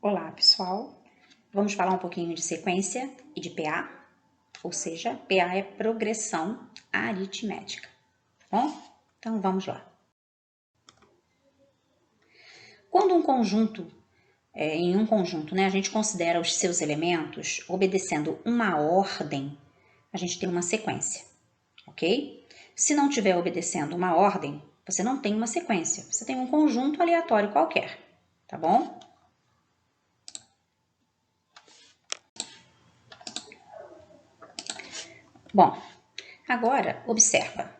Olá, pessoal. Vamos falar um pouquinho de sequência e de PA, ou seja, PA é progressão aritmética, tá bom? Então, vamos lá. Quando em um conjunto, a gente considera os seus elementos obedecendo uma ordem, a gente tem uma sequência, ok? Se não estiver obedecendo uma ordem, você não tem uma sequência, você tem um conjunto aleatório qualquer, tá bom? Bom, agora observa.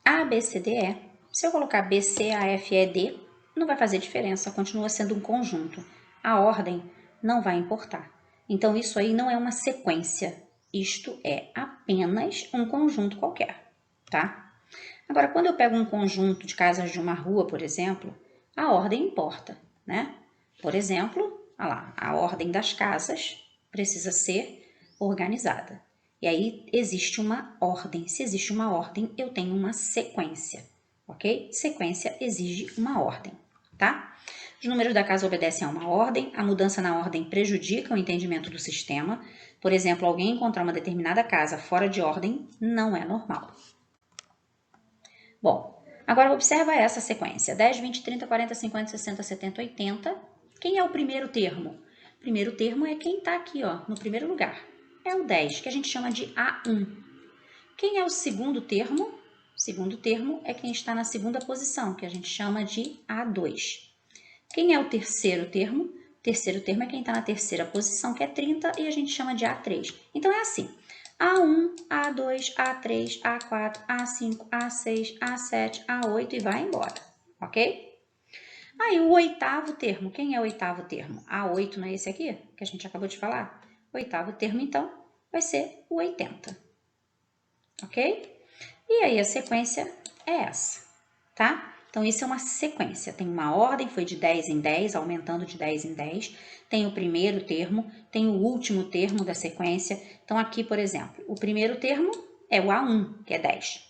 A, B, C, D, E. Se eu colocar B, C, A, F, E, D, não vai fazer diferença, continua sendo um conjunto. A ordem não vai importar. Então, isso aí não é uma sequência. Isto é apenas um conjunto qualquer, tá? Agora, quando eu pego um conjunto de casas de uma rua, por exemplo, a ordem importa, né? Por exemplo, olha lá, a ordem das casas precisa ser organizada. E aí existe uma ordem. Se existe uma ordem, eu tenho uma sequência, ok? Sequência exige uma ordem, tá? Os números da casa obedecem a uma ordem, a mudança na ordem prejudica o entendimento do sistema. Por exemplo, alguém encontrar uma determinada casa fora de ordem não é normal. Bom, agora observa essa sequência. 10, 20, 30, 40, 50, 60, 70, 80. Quem é o primeiro termo? O primeiro termo é quem está aqui, ó, no primeiro lugar. É o 10, que a gente chama de A1. Quem é o segundo termo? O segundo termo é quem está na segunda posição, que a gente chama de A2. Quem é o terceiro termo? O terceiro termo é quem está na terceira posição, que é 30, e a gente chama de A3. Então, é assim. A1, A2, A3, A4, A5, A6, A7, A8 e vai embora, ok? Aí o oitavo termo, quem é o oitavo termo? A8 não é esse aqui, que a gente acabou de falar? O oitavo termo, então, vai ser o 80, ok? E aí a sequência é essa, tá? Então, isso é uma sequência, tem uma ordem, foi de 10 em 10, aumentando de 10 em 10, tem o primeiro termo, tem o último termo da sequência. Então, aqui, por exemplo, o primeiro termo é o A1, que é 10.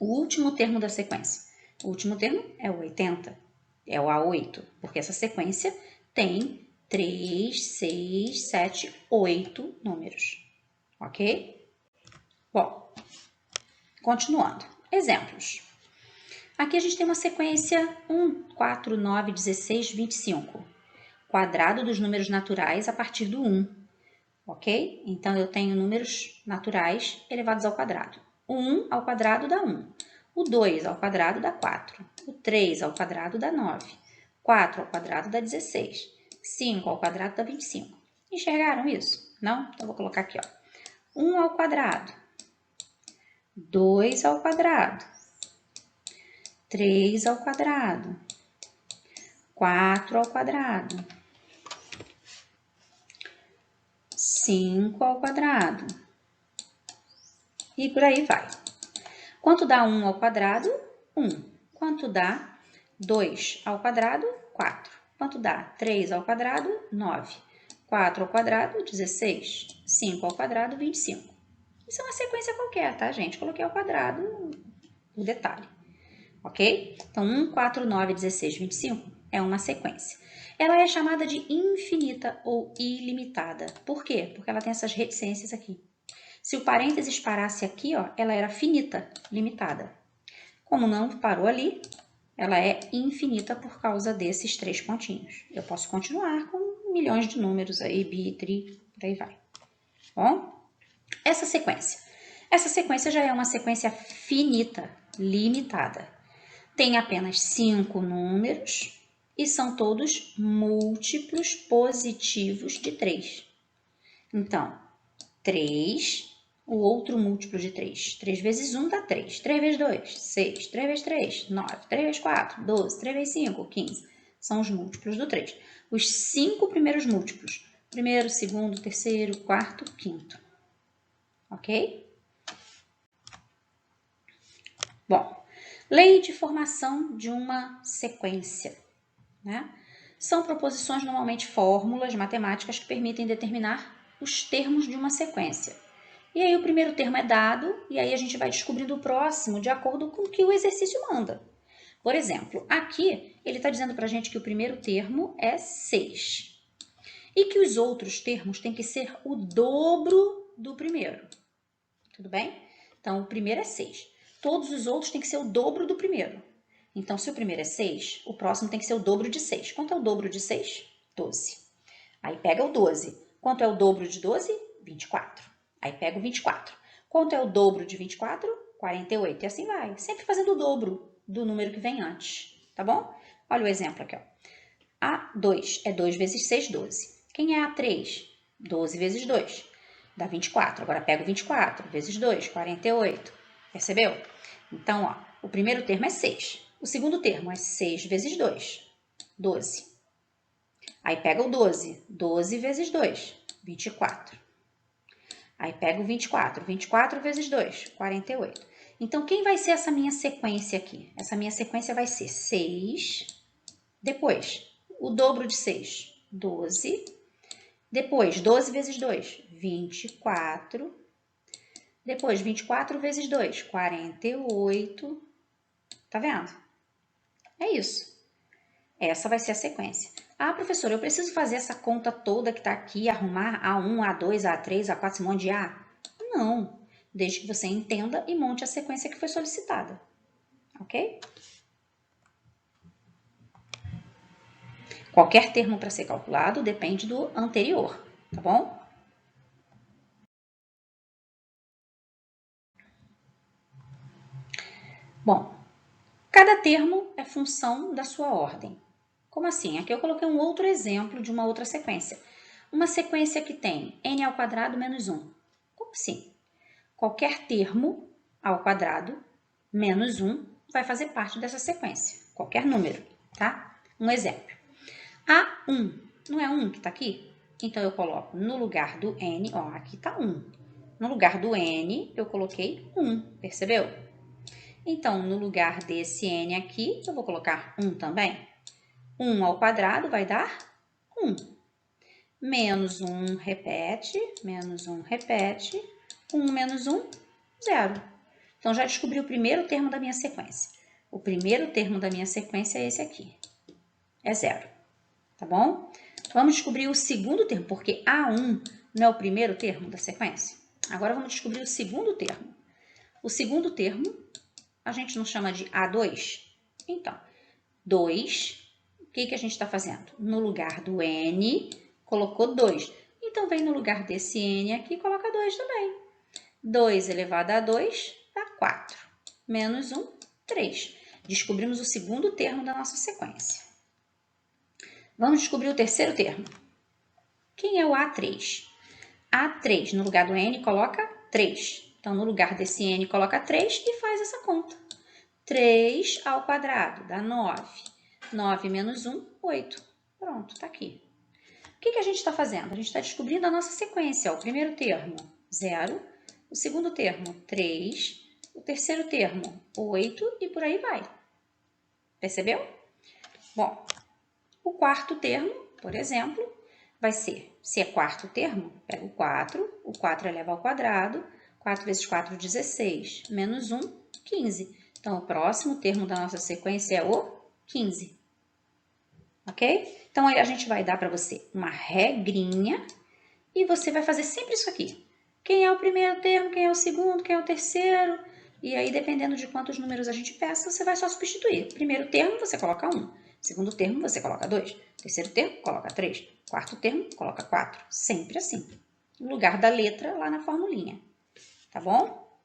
O último termo da sequência, o último termo é o 80, é o A8, porque essa sequência tem 3, 6, 7, 8 números, ok? Bom, continuando. Exemplos. Aqui a gente tem uma sequência 1, 4, 9, 16, 25. Quadrado dos números naturais a partir do 1. Ok? Então, eu tenho números naturais elevados ao quadrado. O 1 ao quadrado dá 1. O 2 ao quadrado dá 4. O 3 ao quadrado dá 9. 4 ao quadrado dá 16. 5 ao quadrado dá 25. Enxergaram isso? Não? Então, vou colocar aqui, ó. 1 ao quadrado. 2 ao quadrado. 3 ao quadrado, 4 ao quadrado, 5 ao quadrado, e por aí vai. Quanto dá 1 ao quadrado? 1. Quanto dá 2 ao quadrado? 4. Quanto dá 3 ao quadrado? 9. 4 ao quadrado? 16. 5 ao quadrado? 25. Isso é uma sequência qualquer, tá, gente? Coloquei ao quadrado o detalhe. Ok? Então, 1, 4, 9, 16, 25 é uma sequência. Ela é chamada de infinita ou ilimitada. Por quê? Porque ela tem essas reticências aqui. Se o parênteses parasse aqui, ó, ela era finita, limitada. Como não parou ali, ela é infinita por causa desses 3 pontinhos. Eu posso continuar com milhões de números aí, bi, tri, por aí vai. Bom, essa sequência já é uma sequência finita, limitada. Tem apenas 5 números e são todos múltiplos positivos de 3. Então, 3, o outro múltiplo de 3. 3 vezes 1 dá 3. 3 vezes 2, 6. 3 vezes 3, 9. 3 vezes 4, 12. 3 vezes 5, 15. São os múltiplos do 3. Os 5 primeiros múltiplos. Primeiro, segundo, terceiro, quarto, quinto. Ok? Bom, lei de formação de uma sequência, né? São proposições, normalmente fórmulas matemáticas que permitem determinar os termos de uma sequência. E aí o primeiro termo é dado, e aí a gente vai descobrindo o próximo de acordo com o que o exercício manda. Por exemplo, aqui ele está dizendo para a gente que o primeiro termo é 6. e que os outros termos têm que ser o dobro do primeiro. Tudo bem? Então, o primeiro é 6. Todos os outros têm que ser o dobro do primeiro. Então, se o primeiro é 6, o próximo tem que ser o dobro de 6. Quanto é o dobro de 6? 12. Aí pega o 12. Quanto é o dobro de 12? 24. Aí pega o 24. Quanto é o dobro de 24? 48. E assim vai. Sempre fazendo o dobro do número que vem antes. Tá bom? Olha o exemplo aqui, ó. A2 é 2 vezes 6, 12. Quem é A3? 12 vezes 2. Dá 24. Agora pega o 24 vezes 2, 48. Percebeu? Então, ó, o primeiro termo é 6. O segundo termo é 6 vezes 2, 12. Aí pega o 12. 12 vezes 2, 24. Aí pega o 24. 24 vezes 2, 48. Então, quem vai ser essa minha sequência aqui? Essa minha sequência vai ser 6, depois o dobro de 6, 12. Depois, 12 vezes 2, 24. Depois, 24 vezes 2, 48. Tá vendo? É isso. Essa vai ser a sequência. Ah, professora, eu preciso fazer essa conta toda que está aqui, arrumar A1, A2, A3, A4, esse monte de A? Não. Desde que você entenda e monte a sequência que foi solicitada. Ok? Qualquer termo para ser calculado depende do anterior, tá bom? Bom, cada termo é função da sua ordem. Como assim? Aqui eu coloquei um outro exemplo de uma outra sequência. Uma sequência que tem n ao quadrado menos 1. Como assim? Qualquer termo ao quadrado menos 1 vai fazer parte dessa sequência. Qualquer número, tá? Um exemplo. A1, não é 1 que está aqui? Então, eu coloco no lugar do n, ó, aqui está 1. No lugar do n, eu coloquei 1, percebeu? Então, no lugar desse n aqui, eu vou colocar 1 também. 1 ao quadrado vai dar 1. Menos 1 repete, menos 1 repete. 1 menos 1, 0. Então, já descobri o primeiro termo da minha sequência. O primeiro termo da minha sequência é esse aqui. É 0. Tá bom? Vamos descobrir o segundo termo, porque A1 não é o primeiro termo da sequência. Agora, vamos descobrir o segundo termo. O segundo termo, a gente não chama de A2? Então, 2, o que a gente está fazendo? No lugar do N, colocou 2. Então, vem no lugar desse N aqui e coloca 2 também. 2 elevado a 2 dá 4. Menos 1, 3. Descobrimos o segundo termo da nossa sequência. Vamos descobrir o terceiro termo. Quem é o A3? A3, no lugar do N, coloca 3. Então, no lugar desse N, coloca 3 e faz essa conta. 3 ao quadrado dá 9. 9 menos 1, 8. Pronto, tá aqui. O que a gente está fazendo? A gente está descobrindo a nossa sequência. Ó. O primeiro termo, 0. O segundo termo, 3. O terceiro termo, 8 e por aí vai. Percebeu? Bom, o quarto termo, por exemplo, vai ser, se é quarto termo, pega o 4 eleva ao quadrado, 4 vezes 4, 16, menos 1, 15. Então, o próximo termo da nossa sequência é o 15. Ok? Então, aí a gente vai dar para você uma regrinha e você vai fazer sempre isso aqui. Quem é o primeiro termo, quem é o segundo, quem é o terceiro. E aí, dependendo de quantos números a gente peça, você vai só substituir. Primeiro termo, você coloca 1. Segundo termo, você coloca 2. Terceiro termo, coloca 3. Quarto termo, coloca 4. Sempre assim. No lugar da letra, lá na formulinha. Tá bom?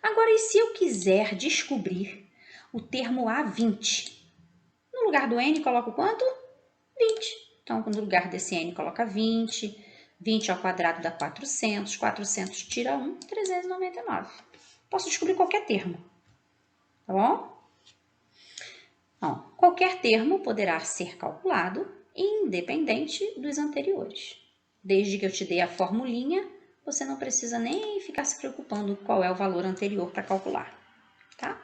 Agora, e se eu quiser descobrir o termo A20? No lugar do N, coloco quanto? 20. Então, no lugar desse N, coloca 20. 20 ao quadrado dá 400. 400 tira 1, 399. Posso descobrir qualquer termo. Tá bom? Bom, qualquer termo poderá ser calculado independente dos anteriores. Desde que eu te dê a formulinha, você não precisa nem ficar se preocupando qual é o valor anterior para calcular, tá?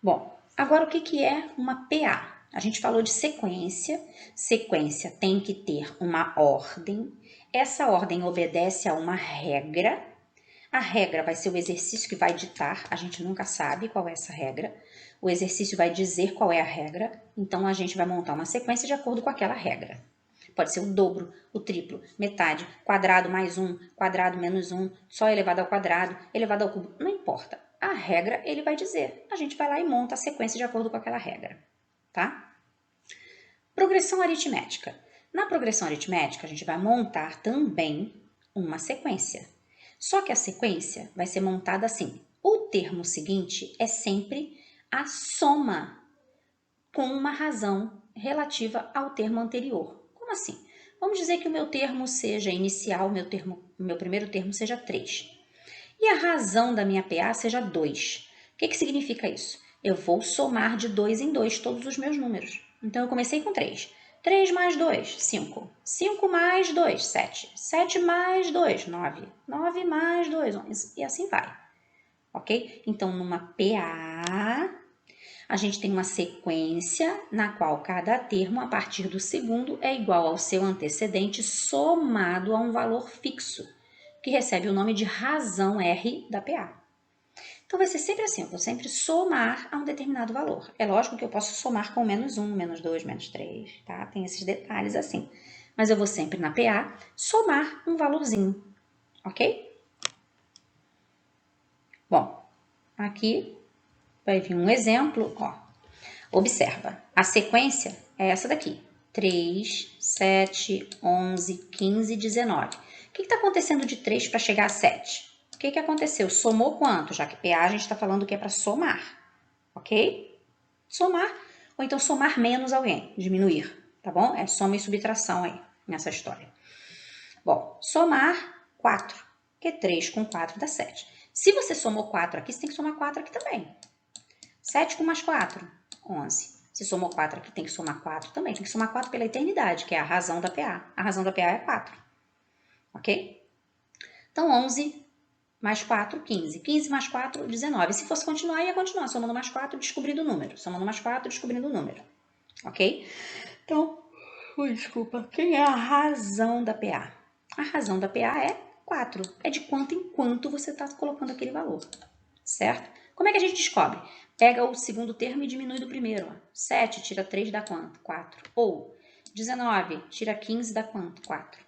Bom, agora o que é uma PA? A gente falou de sequência. Sequência tem que ter uma ordem. Essa ordem obedece a uma regra. A regra vai ser o exercício que vai ditar. A gente nunca sabe qual é essa regra. O exercício vai dizer qual é a regra. Então, a gente vai montar uma sequência de acordo com aquela regra. Pode ser o dobro, o triplo, metade, quadrado mais 1, quadrado menos 1, só elevado ao quadrado, elevado ao cubo. Não importa. A regra ele vai dizer. A gente vai lá e monta a sequência de acordo com aquela regra, tá? Progressão aritmética. Na progressão aritmética, a gente vai montar também uma sequência. Só que a sequência vai ser montada assim. O termo seguinte é sempre a soma com uma razão relativa ao termo anterior. Como assim? Vamos dizer que o meu termo seja inicial, meu primeiro termo seja 3. E a razão da minha PA seja 2. O que significa isso? Eu vou somar de 2 em 2 todos os meus números. Então, eu comecei com 3. 3 mais 2, 5. 5 mais 2, 7. 7 mais 2, 9. 9 mais 2, 11. E assim vai. Ok? Então, numa PA, a gente tem uma sequência na qual cada termo, a partir do segundo, é igual ao seu antecedente somado a um valor fixo, que recebe o nome de razão R da PA. Então, vai ser sempre assim, eu vou sempre somar a um determinado valor. É lógico que eu posso somar com menos 1, menos 2, menos 3, tá? Tem esses detalhes assim. Mas eu vou sempre na PA somar um valorzinho, ok? Bom, aqui vai vir um exemplo, ó. Observa, a sequência é essa daqui. 3, 7, 11, 15, 19. O que está acontecendo de 3 para chegar a 7? O que aconteceu? Somou quanto? Já que PA a gente está falando que é para somar, ok? Somar, ou então somar menos alguém, diminuir, tá bom? É soma e subtração aí, nessa história. Bom, somar 4, porque 3 com 4 dá 7. Se você somou 4 aqui, você tem que somar 4 aqui também. 7 com mais 4, 11. Se somou 4 aqui, tem que somar 4 também. Tem que somar 4 pela eternidade, que é a razão da PA. A razão da PA é 4. Ok? Então, 11 mais 4, 15. 15 mais 4, 19. Se fosse continuar, ia continuar. Somando mais 4, descobrindo o número. Somando mais 4, descobrindo o número. Ok? Então, desculpa. Quem é a razão da PA? A razão da PA é 4. É de quanto em quanto você está colocando aquele valor. Certo? Como é que a gente descobre? Pega o segundo termo e diminui do primeiro. Ó. 7 tira 3 dá quanto? 4. Ou 19 tira 15 dá quanto? 4.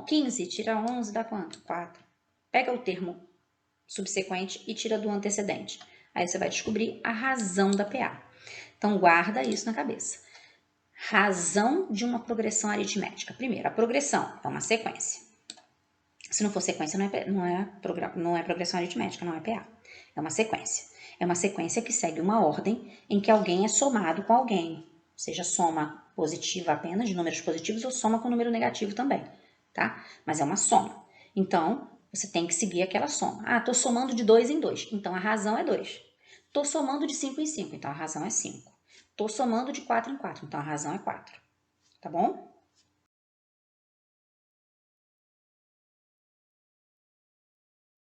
15 tira 11 dá quanto? 4. Pega o termo subsequente e tira do antecedente. Aí você vai descobrir a razão da PA. Então, guarda isso na cabeça. Razão de uma progressão aritmética. Primeiro, a progressão é uma sequência. Se não for sequência, não é progressão aritmética, não é PA. É uma sequência. É uma sequência que segue uma ordem em que alguém é somado com alguém. Seja soma positiva apenas, de números positivos, ou soma com número negativo também, tá? Mas é uma soma. Então, você tem que seguir aquela soma. Ah, tô somando de 2 em 2, então a razão é 2. Tô somando de 5 em 5, então a razão é 5. Tô somando de 4 em 4, então a razão é 4. Tá bom?